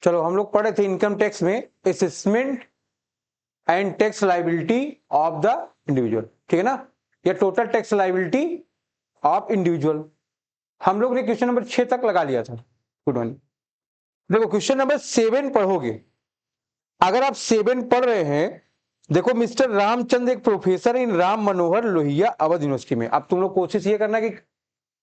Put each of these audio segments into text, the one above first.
चलो हम लोग पढ़े थे इनकम टैक्स में assessment and tax liability of the individual, ठीक है ना, या total tax liability of individual. हम लोग ने क्वेश्चन नंबर 6 तक लगा लिया था। Good morning. देखो क्वेश्चन नंबर 7 पढ़ोगे, अगर आप 7 पढ़ रहे हैं, देखो मिस्टर रामचंद्र एक professor in Ram Manohar Lohia Awadh university में। अब तुम लोग कोशिश ये करना कि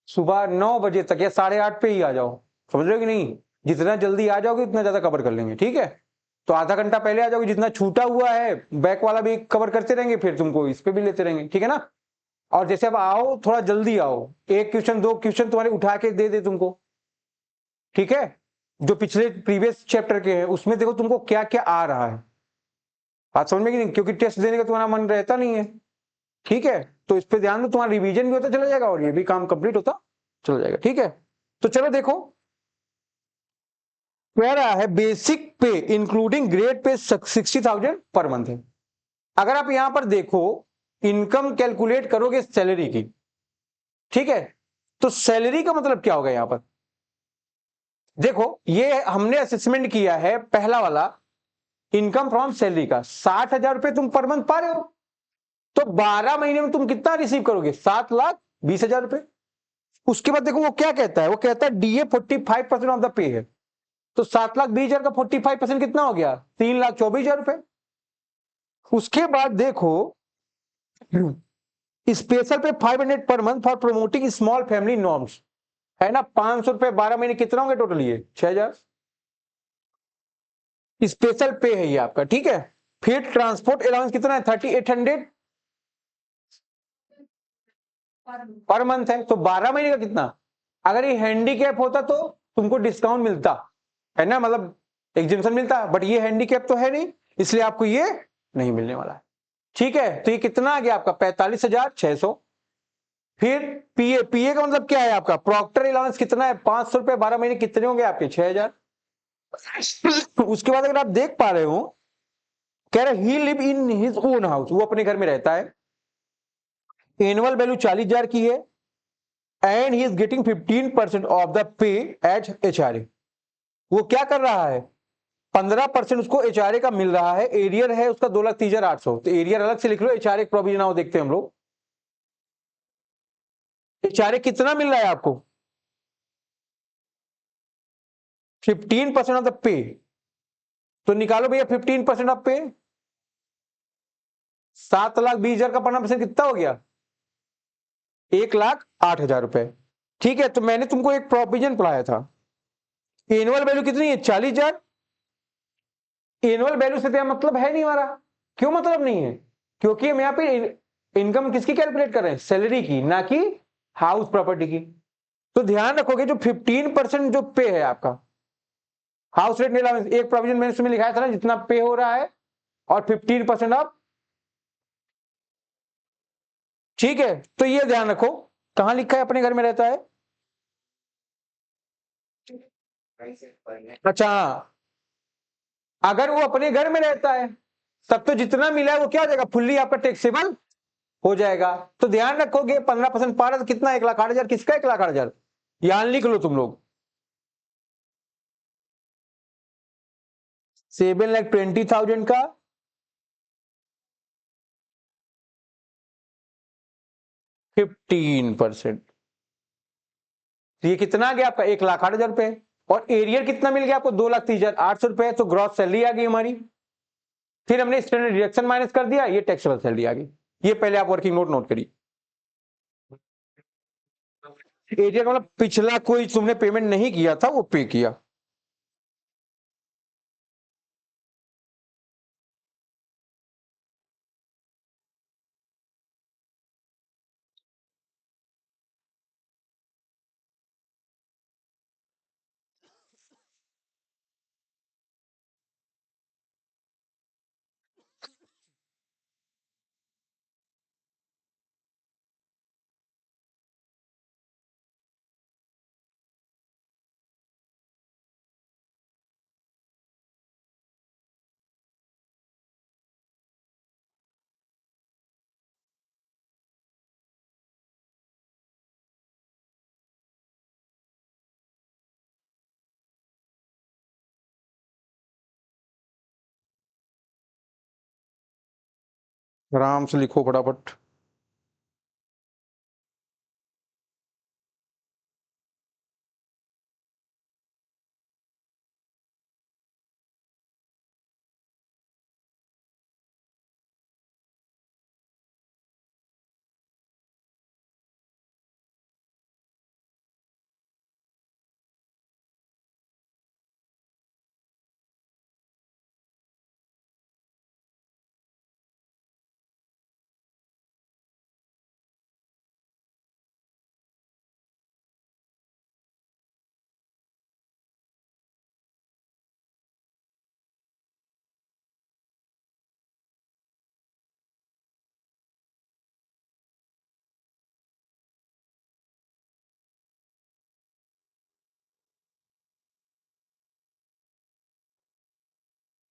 सुबह 9 बजे तक या 8:30 पे ही आ जाओ, समझ रहे हो कि नहीं, जितना जल्दी आ जाओगे उतना ज्यादा कवर कर लेंगे, ठीक है। तो आधा घंटा पहले आ जाओगे, जितना छूटा हुआ है बैक वाला भी कवर करते रहेंगे, फिर तुमको इस पे भी लेते रहेंगे, ठीक है ना। और जैसे अब आओ थोड़ा जल्दी आओ, एक क्वेश्चन 2 क्वेश्चन तुम्हारे उठा के दे तुमको, ठीक है। जो पिछले प्रीवियस चैप्टर के हैं उसमें देखो तुमको क्या क्या आ रहा है, बात समझ में कि नहीं, क्योंकि टेस्ट देने का तुम्हारा मन रहता नहीं है, ठीक है। तो इस पे ध्यान दो, तुम्हारा रिवीजन भी होता चला जाएगा और ये भी काम कंप्लीट होता चला जाएगा, ठीक है। तो चलो देखो, कह रहा है बेसिक पे including grade pay 60,000 per month है। अगर आप यहां पर देखो इनकम कैलकुलेट करोगे सैलरी की, ठीक है, तो सैलरी का मतलब क्या होगा यहां पर। देखो ये हमने असेसमेंट किया है पहला वाला इनकम फ्रॉम सैलरी का, 60,000 रुपए तुम पर मंथ पा रहे हो, तो 12 महीने में तुम कितना रिसीव करोगे, 7,20,000 रुपए। उसके बाद देखो वो क्या कहता है, वो कहता है डीए 45% ऑफ द पे है, तो 7,20,000 का 45% कितना हो गया, 3,24,000 रुपए। उसके बाद देखो स्पेशल पे 500 per month for promoting small family norms, है ना, 500 रुपए 12 महीने कितना होंगे टोटल, ये 6,000 स्पेशल पे है ये आपका, ठीक है। फिर ट्रांसपोर्ट अलाउंस कितना है, 3,800 पर मंथ है, तो 12 महीने का कितना। अगर ये हैंडीकैप होता तो तुमको डिस्काउंट मिलता, है ना, मतलब एग्जेम्पशन मिलता, बट ये हैंडीकैप तो है नहीं, इसलिए आपको ये नहीं मिलने वाला है, ठीक है। तो ये कितना आ गया आपका 45,600। फिर पीए, पीए का मतलब क्या है आपका, प्रॉक्टर अलाउंस कितना है, 500 रुपए 12 महीने कितने होंगे आपके, 6,000। उसके बाद अगर आप देख पा रहे हो, कह रहे he live in his own house, वो अपने घर में रहता है, एनुअल वैल्यू 40,000 की है, and he is getting 15% of the pay as HRA. वो क्या कर रहा है, 15% उसको एचआरए का मिल रहा है, एरियर है उसका 2,30,800, तो एरियर अलग से लिख लो, एचआरए प्रोविजन आओ देखते हैं हम लोग, एचआरए कितना मिल रहा है आपको, 15% ऑफ द पे। तो निकालो भैया 15% ऑफ पे, 7,20,000 का 15% कितना हो गया, 1,08,000 रुपए, ठीक है। तो मैंने तुमको एक प्रोविजन पढ़ाया था, एनुअल वैल्यू कितनी है, 40,000। एनुअल वैल्यू से तो मतलब है नहीं हमारा, क्यों मतलब नहीं है, क्योंकि हम यहाँ पे इनकम किसकी कैलकुलेट कर रहे हैं, सैलरी की, ना कि हाउस प्रॉपर्टी की। तो ध्यान रखोगे जो 15% जो पे है आपका हाउस रेंट अलाउंस, एक प्रोविजन मैंने उसमें लिखाया था ना, जितना पे हो रहा है और 15% ऑफ, ठीक है। तो ये ध्यान रखो, कहां लिखा है, अपने घर में रहता है, अच्छा हाँ, अगर वो अपने घर में रहता है तब तो जितना मिला है वो क्या हो जाएगा, फुल्ली आपका टैक्सेबल हो जाएगा। तो ध्यान रखोगे 15% पा रहा तो कितना, 1,08,000, किसका 1,08,000, यहां लिख लो तुम लोग, 7,20,000 का 15%, तो ये कितना आ गया आपका, 1,08,000 रुपए। और एरियर कितना मिल गया आपको, 2,30,800 रुपए, तो ग्रॉस सैलरी आ गई हमारी। फिर हमने स्टैंडर्ड डिडक्शन माइनस कर दिया, ये टैक्सेबल सैलरी आ गई। ये पहले आप वर्किंग नोट नोट करिए। एरियर मतलब पिछला कोई तुमने पेमेंट नहीं किया था वो पे किया। आराम से लिखो फटाफट।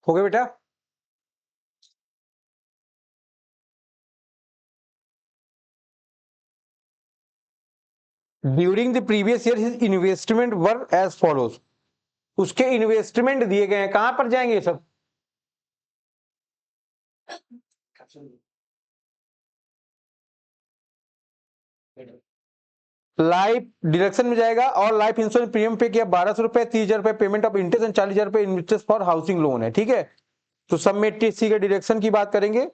हो गया बेटा? During the previous year his investment were as follows. उसके इन्वेस्टमेंट दिए गए हैं, कहां पर जाएंगे ये सब? लाइफ डिडक्शन में जाएगा और लाइफ इंश्योरेंस प्रीमियम पे किया 1200 रुपए, 30,000 रुपए पेमेंट ऑफ इंटरेस्ट एंड 40,000 रुपए इंटरेस्ट फॉर हाउसिंग लोन है, ठीक है। तो सब में टीसी के डिडक्शन की बात करेंगे।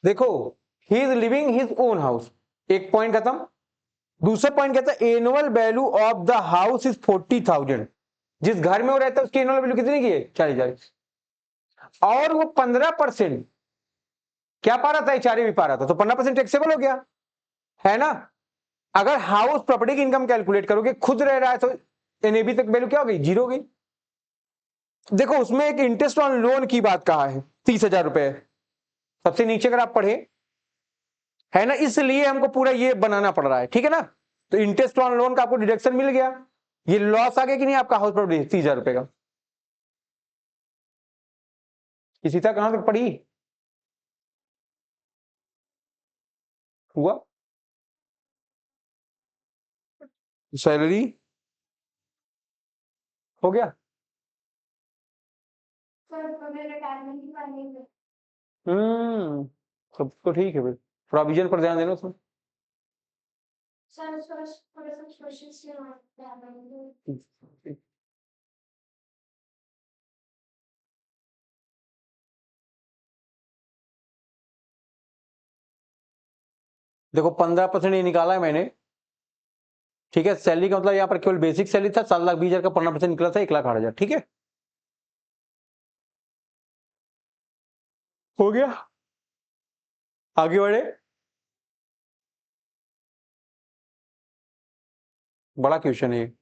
देखो, he is living his own house, एक पॉइंट खत्म। दूसरा पॉइंट कहता है annual value of the house is 40,000। जिस घर में वो रहता है उसकी एनुअल वैल्यू कितनी की है? 40,000। और वो 15% क्या पा रहा था? एचआरए भी पा रहा था, तो 15% टैक्सेबल हो गया, है ना। अगर हाउस प्रॉपर्टी की इनकम कैलकुलेट करोगे, खुद रह रहा है, तो एनएबी तक वैल्यू क्या हो गई? 0 हो गई। देखो उसमें एक इंटरेस्ट ऑन लोन की बात कहा है, 30,000 रुपए सबसे नीचे अगर आप पढ़े, है ना, इसलिए हमको पूरा ये बनाना पड़ रहा है, ठीक है ना। तो इंटरेस्ट ऑन लोन का आपको डिडक्शन मिल गया। ये लॉस आ गया कि नहीं आपका हाउस प्रॉपर्टी 30,000 रुपए का? किसी तक कहां तक पड़ी? हुआ? सैलरी हो गया। हम्म, सब तो ठीक है भाई, प्रोविजन पर ध्यान देना उसमें। देखो 15% ये निकाला है मैंने, ठीक है। सैलरी का मतलब यहाँ पर केवल बेसिक सैलरी था, 7,20,000 का 15% निकला था 1,08,000, ठीक है। हो गया, आगे बढ़े। बड़ा क्वेश्चन है ये।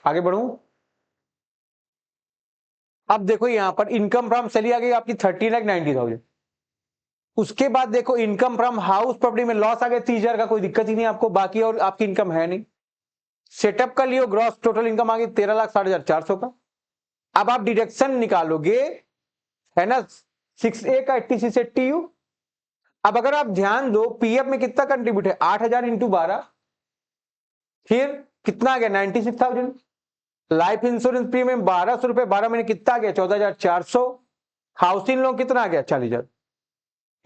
आगे बढ़ू। अब देखो यहाँ पर इनकम फ्रॉम सैलरी आ गई आपकी 30,90,000। उसके बाद देखो इनकम फ्रॉम हाउस प्रॉपर्टी में लॉस आ गया 30,000 का, कोई दिक्कत ही नहीं आपको, बाकी और आपकी इनकम है नहीं। सेटअप कर लियो, ग्रॉस टोटल इनकम आ गई 13,60,400 का। अब आप डिडक्शन निकालोगे, है ना, 6A का 86 80U। अब अगर आप ध्यान दो पीएफ में कितना कंट्रीब्यूट है? 8,000 इंटू 12, फिर कितना आ गया? 96,000। लाइफ इंश्योरेंस प्रीमियम 1,200 रुपए 12 महीने, कितना आ गया? 14,400। हाउसिंग लोन कितना आ गया? 40,000।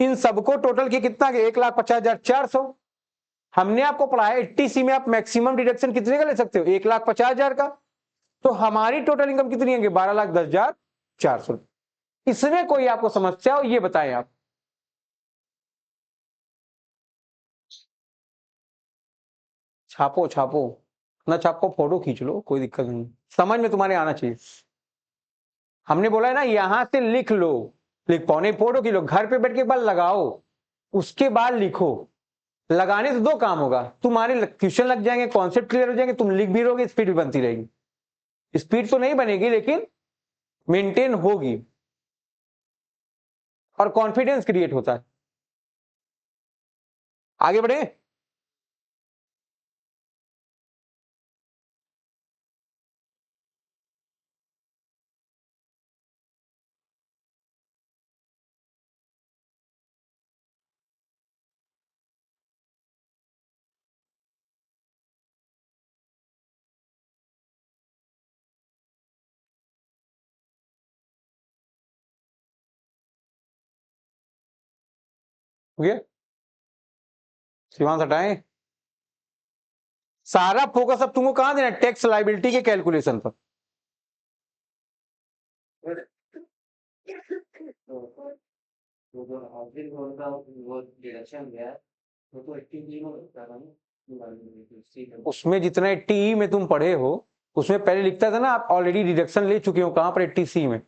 इन सबको टोटल किया कितना आ गया? 1,50,400। हमने आपको पढ़ा है 80C में आप मैक्सिमम डिडक्शन कितने का ले सकते हो? 1,50,000 का। तो हमारी टोटल इनकम कितनी है? 12,10,400। इसमें कोई आपको समस्या हो ये बताएं आप। छापो छापो, ना छापो फोटो खींच लो, कोई दिक्कत नहीं, समझ में तुम्हारे आना चाहिए। हमने बोला है ना यहां से लिख लो, लिख पाओ नहीं फोटो खींच लो, घर पे बैठ के एक बार लगाओ, उसके बाद लिखो। लगाने से दो काम होगा, तुम्हारे क्वेश्चन लग जाएंगे, कॉन्सेप्ट क्लियर हो जाएंगे, तुम लिख भी रहोगे, स्पीड भी बनती रहेगी। स्पीड तो नहीं बनेगी लेकिन मेंटेन होगी, और कॉन्फिडेंस क्रिएट होता है। आगे बढ़े। हो गया, शिवांश हटाएं। सारा फोकस अब तुमको कहां देना है, टैक्स लायबिलिटी के कैलकुलेशन पर। उसमें जितना 80E में तुम पढ़े हो उसमें पहले लिखता था ना, आप ऑलरेडी डिडक्शन ले चुके हो, कहां पर 80C में,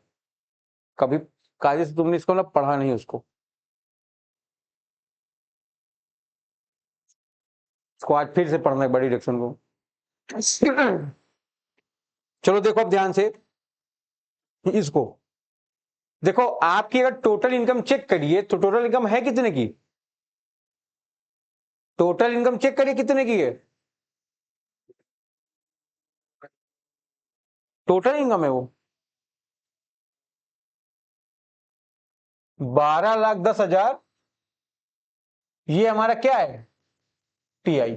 कभी कायदे से तुमने इसको मतलब पढ़ा नहीं उसको आज फिर से पढ़ना है बड़ी डिडक्शन को। चलो देखो अब ध्यान से इसको देखो, आपकी अगर टोटल इनकम चेक करिए तो टोटल इनकम है कितने की, टोटल इनकम चेक करिए कितने की है, टोटल इनकम है वो 12,10,000। ये हमारा क्या है, टीआई।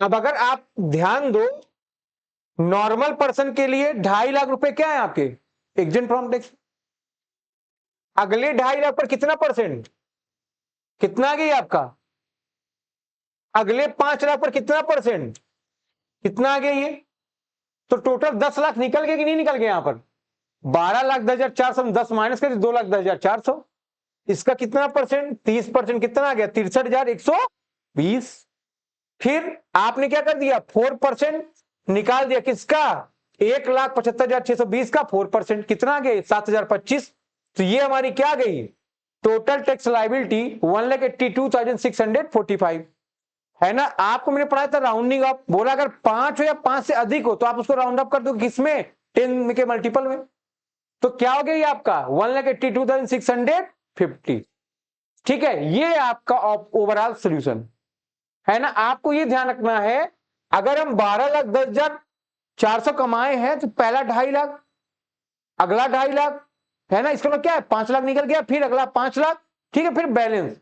अब अगर आप ध्यान दो, नॉर्मल पर्सन के लिए 2.5 लाख रुपए क्या है आपके एग्जेंट फ्रॉम टैक्स, अगले 2.5 लाख पर कितना परसेंट, कितना आ गई आपका, अगले 5 लाख पर कितना परसेंट, कितना आ गया ये, तो टोटल 10 लाख निकल गए कि नहीं निकल गए, यहां पर 12,10,400 10 माइनस कर 2,10,400, इसका कितना परसेंट, 30%, कितना आ गया 63,120। फिर आपने क्या कर दिया 4% निकाल दिया, किसका 1,75,620 का 4%, कितना आ गया 7,025। तो ये हमारी क्या गई टोटल टैक्स लायबिलिटी 1,82,645 है ना। आपको मैंने पढ़ाया था राउंडिंग अप, बोला अगर 5 हो या 5 से अधिक हो तो आप उसको राउंड अप कर दो किसमें 10 के मल्टीपल में, तो क्या हो गया ये आपका 1,82,650। ठीक है, ये आपका ओवरऑल सोल्यूशन है ना। आपको ये ध्यान रखना है, अगर हम 12,10,400 कमाए हैं तो पहला 2.5 लाख, अगला 2.5 लाख है ना, इसका मतलब क्या है 5 लाख निकल गया, फिर अगला 5 लाख, ठीक है, फिर बैलेंस।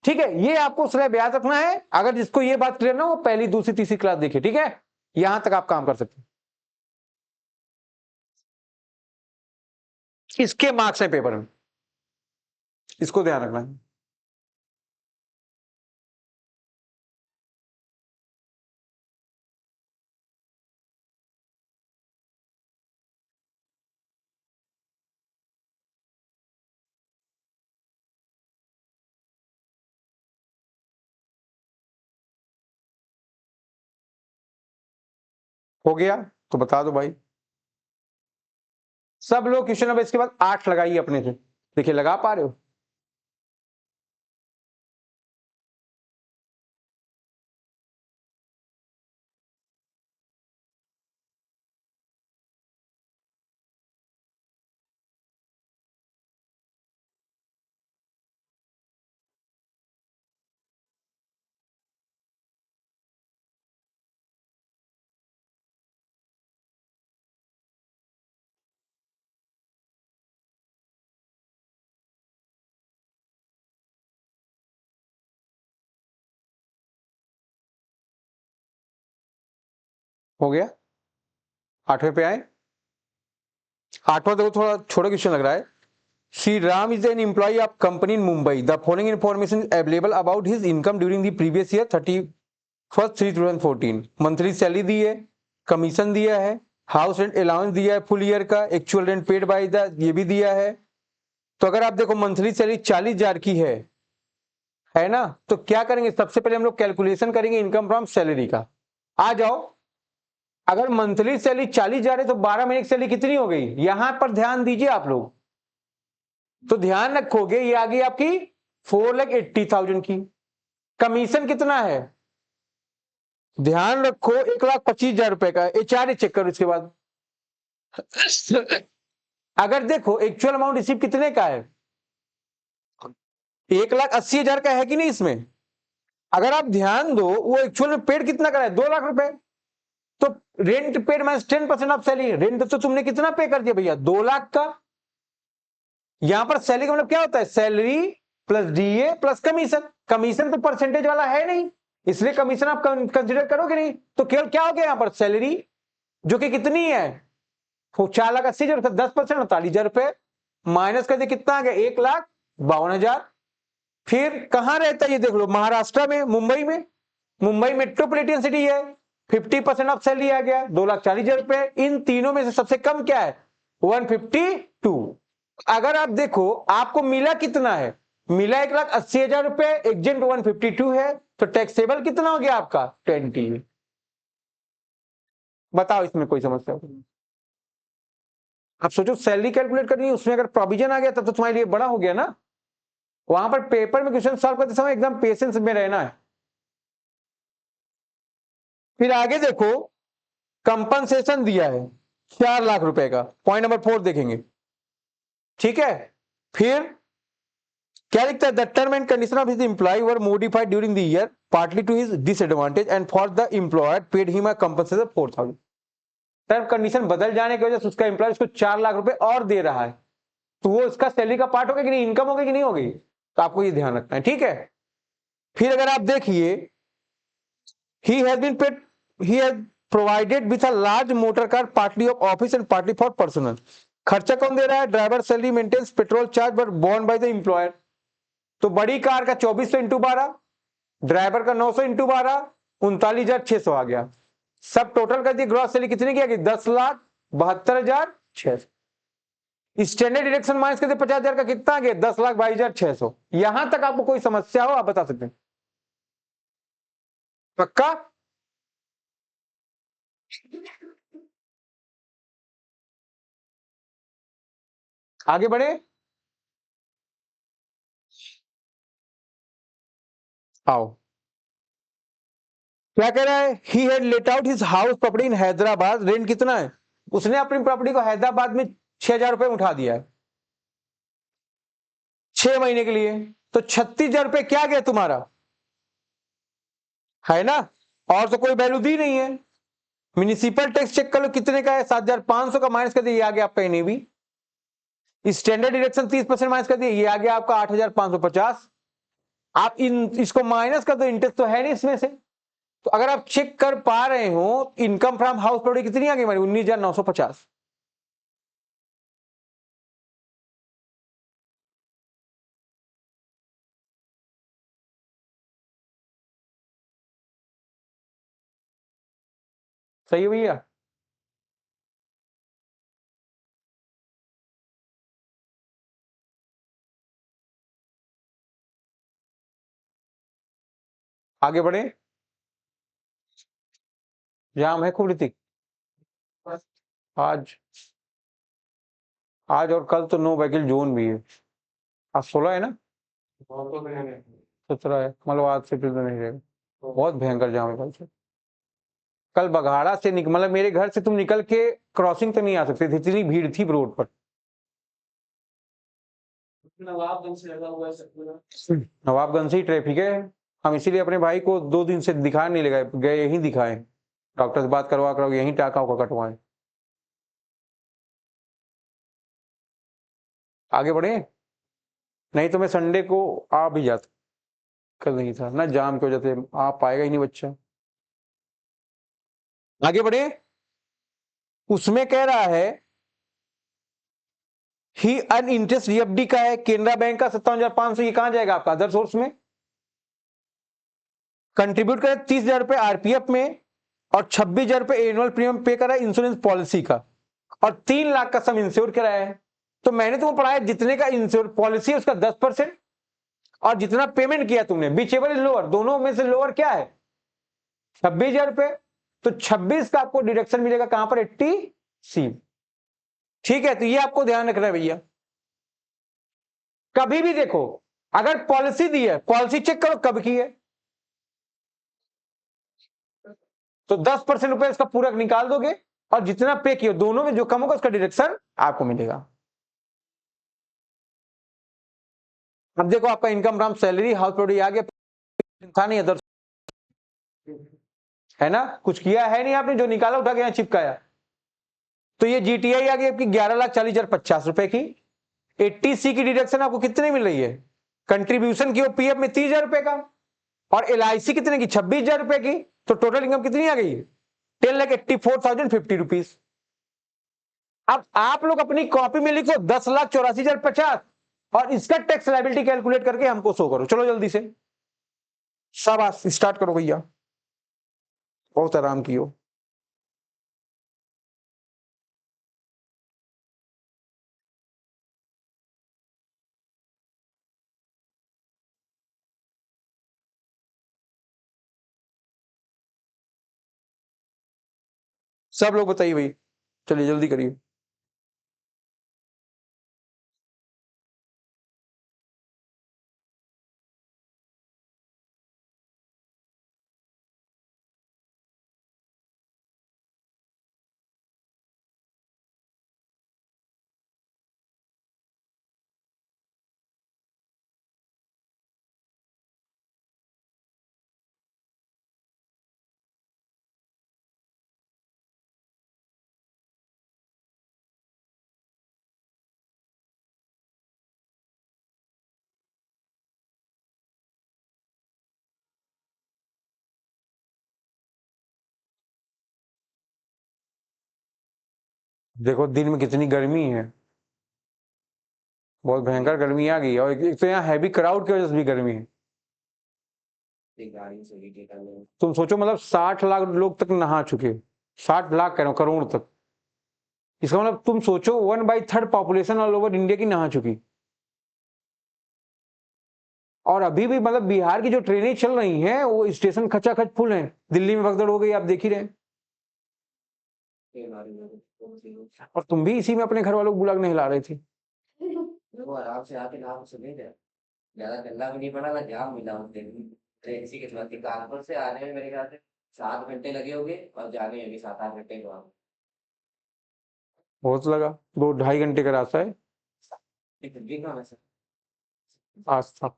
ठीक है, ये आपको स्लैब याद रखना है। अगर जिसको ये बात क्लियर ना हो पहली दूसरी तीसरी क्लास देखे, ठीक है, यहां तक आप काम कर सकते हैं। इसके मार्क्स है पेपर में, इसको ध्यान रखना है। हो गया तो बता दो भाई, सब लोग क्वेश्चन नंबर इसके बाद 8 लगाइए अपने से, देखिए लगा पा रहे हो। हो गया, 8वें पे आए। 8वां देखो थोड़ा छोटा क्वेश्चन लग रहा है। Shri Ram is an employ of company in Mumbai, the following information available about his income during the previous year 31/3/2014। Monthly salary दी है, कमीशन दिया है, हाउस रेंट अलाउंस दिया है फुल ईयर का, actual rent paid by the ये भी दिया है। तो अगर आप देखो मंथली सैलरी 40,000 की है ना, तो क्या करेंगे सबसे पहले हम लोग कैलकुलेशन करेंगे इनकम फ्रॉम सैलरी का। आ जाओ, अगर मंथली सैलरी 40,000 है तो 12 महीने की सैलरी कितनी हो गई, यहां पर ध्यान दीजिए आप लोग, तो ध्यान रखोगे ये आ गई आपकी 4,80,000 की। कमीशन कितना है, ध्यान रखो 1,25,000 रुपए का, एचआर चेक करो इसके बाद। अगर देखो एक्चुअल अमाउंट रिसीव कितने का है, 1,80,000 का है कि नहीं इसमें, अगर आप ध्यान दो वो एक्चुअल में पेड कितना का है 2 लाख रुपए, तो rent paid minus 10% of salary, rent तो तुमने कितना पे कर दिया भैया 2 लाख का। यहां पर सैलरी का मतलब क्या होता है, salary plus DA plus commission, commission तो परसेंटेज वाला है नहीं, इसलिए कमीशन आप कंसिडर करोगे नहीं, तो केवल क्या हो गया यहां पर सैलरी जो कि कितनी है 4,80,000, 10% 48,000 रुपए, माइनस कर दिया कितना आ गया 1,52,000, फिर कहां रहता है ये देख लो, महाराष्ट्र में, मुंबई में, मुंबई मेट्रोपॉलिटन सिटी है, 50% ऑफ सैलरी आ गया, 2,40,000 रुपए। इन तीनों में से सबसे कम क्या है, 152। अगर आप देखो आपको मिला कितना है, मिला 1,80,000 रुपए, एग्जेंट 152 है, तो टैक्सेबल कितना हो गया आपका 20। बताओ इसमें कोई समस्या? आप सोचो सैलरी कैलकुलेट करनी है, उसमें अगर प्रोविजन आ गया तब तो तुम्हारे लिए बड़ा हो गया ना। वहां पर पेपर में क्वेश्चन सॉल्व करते समय एकदम पेशेंस में रहना है। फिर आगे देखो, कंपनसेशन दिया है 4 लाख रुपए का, पॉइंट नंबर 4 देखेंगे, ठीक है। फिर क्या लिखता है, the term and condition of his employ were modified during the year partly to his disadvantage and for the employer paid him a compensation 4,000। Term condition बदल जाने की वजह से उसका एम्प्लॉय उसको 4 लाख रुपए और दे रहा है, तो वो इसका सैलरी का पार्ट होगा कि नहीं, इनकम होगी कि नहीं होगी, तो आपको ये ध्यान रखना है, ठीक है। फिर अगर आप देखिए, he has been paid, he has provided with a large motor car partly of office and partly for personal। खर्चा कौन दे रहा है, driver salary, maintenance, petrol charge, but borne by the employer. तो बड़ी कार का 2400 इंटू 12, ड्राइवर का 900 into 12, 39,600 आ गया। सब टोटल कर दिए, ग्रॉस सैलरी कितनी की आ गई, 10,72,600। स्टैंडर्ड डिडक्शन माइनस करते 50,000 का कितना आ गया, 10,22,600। यहां तक आपको कोई समस्या हो आप बता सकते हैं? पक्का? आगे बढ़े, आओ। क्या कह रहा है, he had let out his house property in Hyderabad, rent कितना है, उसने अपनी प्रॉपर्टी को हैदराबाद में 6,000 रुपए उठा दिया है 6 महीने के लिए, तो 36,000 रुपए क्या गया तुम्हारा, है ना। और तो कोई वैल्यू दी नहीं है। म्युनिसिपल टैक्स चेक कर लो कितने का है, 7,500 का, माइनस कर दिया, ये आ गया आपका एनएवी। स्टैंडर्ड डिडक्शन 30% माइनस कर दिया, ये आ गया आपका 8,550। आप इसको माइनस कर दो, इंटरेस्ट तो है नहीं इसमें से। तो अगर आप चेक कर पा रहे हो, इनकम फ्रॉम हाउस प्रॉपर्टी कितनी आ गई हमारी, 19,950। सही है भैया? आगे बढ़े, जाम है खूब ऋतिक आज। आज और कल तो नो व्हीकल जोन भी है। आज 16 है ना, 17 है, मतलब आज से फिर तो नहीं रहेगा। बहुत भयंकर जाम है कल से। कल बघाड़ा से मतलब मेरे घर से तुम निकल के क्रॉसिंग तो नहीं आ सकते थे, इतनी भीड़ थी रोड पर। नवाबगंज से ही ट्रैफिक है। हम इसीलिए अपने भाई को 2 दिन से दिखा नहीं लगा गए, यहीं दिखाए, डॉक्टर से बात करवा कर यहीं टाका उका कटवाए। आगे बढ़े, नहीं तो मैं संडे को आ भी जाता, कल नहीं था ना, जाम की वजह से आ पाएगा ही नहीं बच्चा। आगे बढ़े, उसमें कह रहा है ही अन इंटरेस्ट ईएफडी का है केनरा बैंक का 57,500, ये कहां जाएगा आपका अदर सोर्स में। कंट्रीब्यूट करे 30,000 रुपए आरपीएफ में, और 26,000 रुपए एनुअल प्रीमियम पे करा इंश्योरेंस पॉलिसी का, और 3 लाख का सम इंश्योर कराया है। तो मैंने तुमको पढ़ाया जितने का इंश्योर पॉलिसी है उसका 10%, और जितना पेमेंट किया तुमने, विच एवर इज लोअर, दोनों में से लोअर क्या है, 26,000 रुपए। तो 26 का आपको डिडक्शन मिलेगा कहां पर, 80C। ठीक है, तो ये आपको ध्यान रखना है भैया। कभी भी देखो, अगर पॉलिसी दी है, पॉलिसी चेक करो कब की है, तो 10% रुपए इसका पूरा निकाल दोगे, और जितना पे किया दोनों में जो कम होगा उसका डिडक्शन आपको मिलेगा। अब देखो आपका income from salary, house property आ गया, था नहीं अदर, है ना, कुछ किया है नहीं आपने, जो निकाला उठा के यहां चिपकाया। तो ये जीटीआई आ गई आपकी 11,40,50 रुपए की। 80C की डिडक्शन आपको कितने मिल रही है, कंट्रीब्यूशन की पीएफ में 30,000 रुपए का, और एलआईसी कितने की, 26,000 रुपए की। तो टोटल इनकम कितनी आ गई, 10,84,050 रुपीज। अब आप लोग अपनी कॉपी में लिखो 10,84,050, और इसका टैक्स लायबिलिटी कैलकुलेट करके हमको शो करो। चलो जल्दी से, शाबाश, स्टार्ट करो भैया, बहुत आराम कियो। सब लोग बताइए भाई, चलिए जल्दी करिए। देखो दिन में कितनी गर्मी है, बहुत भयंकर गर्मी आ गई है, और एक तो यहाँ हैवी क्राउड की वजह से भी गर्मी है। तुम सोचो, मतलब 60 लाख लोग तक नहा चुके, 60 लाख कह रहा हूं, करोड़ तक। इसका मतलब तुम सोचो 1/3 पॉपुलेशन ऑल ओवर इंडिया की नहा चुकी। और अभी भी मतलब बिहार की जो ट्रेनें चल रही हैं वो स्टेशन खचाखच फुल हैं। दिल्ली में भगदड़ हो गई, आप देख ही रहे हैं। और तुम भी इसी में अपने घर वालों को बुला के नहला रहे थे। वो आराम से आके नाम सुने थे, ज्यादा गंदा भी नहीं पड़ा ना, जाम मिला उस दिन ट्रेन इसी के साथ। कानपुर से आने में मेरे ख्याल से 7 घंटे लगे होंगे और जाने में भी 7-8 घंटे वहां। बहुत लगा, 2-2.5 घंटे का रास्ता है। भी कहाँ है सर? आज था।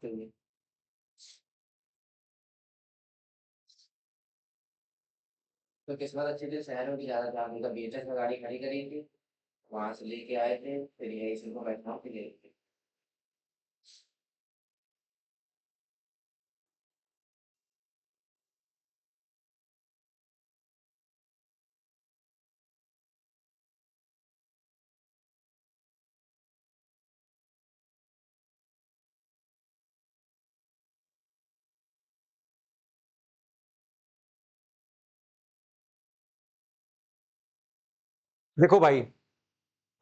तो किस्मत अच्छी थी, शहर में भी ज्यादा था, उनका बीएचएस में गाड़ी खड़ी करी थी, वहां से लेके आए थे, फिर यही से उनको बैठा के ले गए। देखो भाई,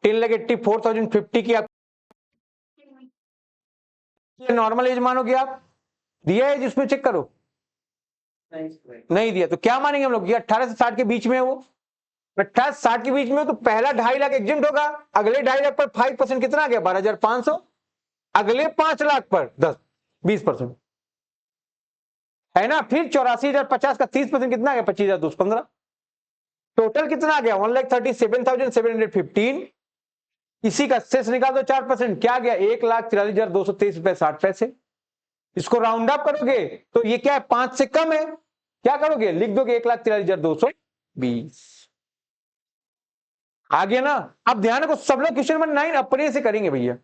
10,84,050 की आप नॉर्मल एज मानोगे आप? दिया है जिसमें, चेक करो। नहीं दिया तो क्या मानेंगे हम लोग? ये 18 से 60 के बीच में है वो। 18 से 60 के बीच में हो तो पहला 2.5 लाख एग्जिट होगा। अगले 2.5 लाख पर 5% कितना आ गया? 12,500। अगले 5 लाख पर 20% है ना। फिर 84,050 का 30% कितना आ गया? 25,215। टोटल कितना आ गया? 1,37,715। इसी का शेष निकाल दो 4%, क्या गया? 1,43,223 रुपए 60 पैसे। इसको राउंड अप करोगे तो ये क्या है? 5 से कम है। क्या करोगे? लिख दोगे 1,43,220। आ गया ना? अब ध्यान रखो, सब लोग क्वेश्चन नंबर 9 अपने से करेंगे भैया।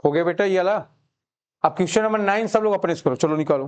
हो गया बेटा ये वाला। अब क्वेश्चन नंबर 9 सब लोग अपने से करो, चलो निकालो।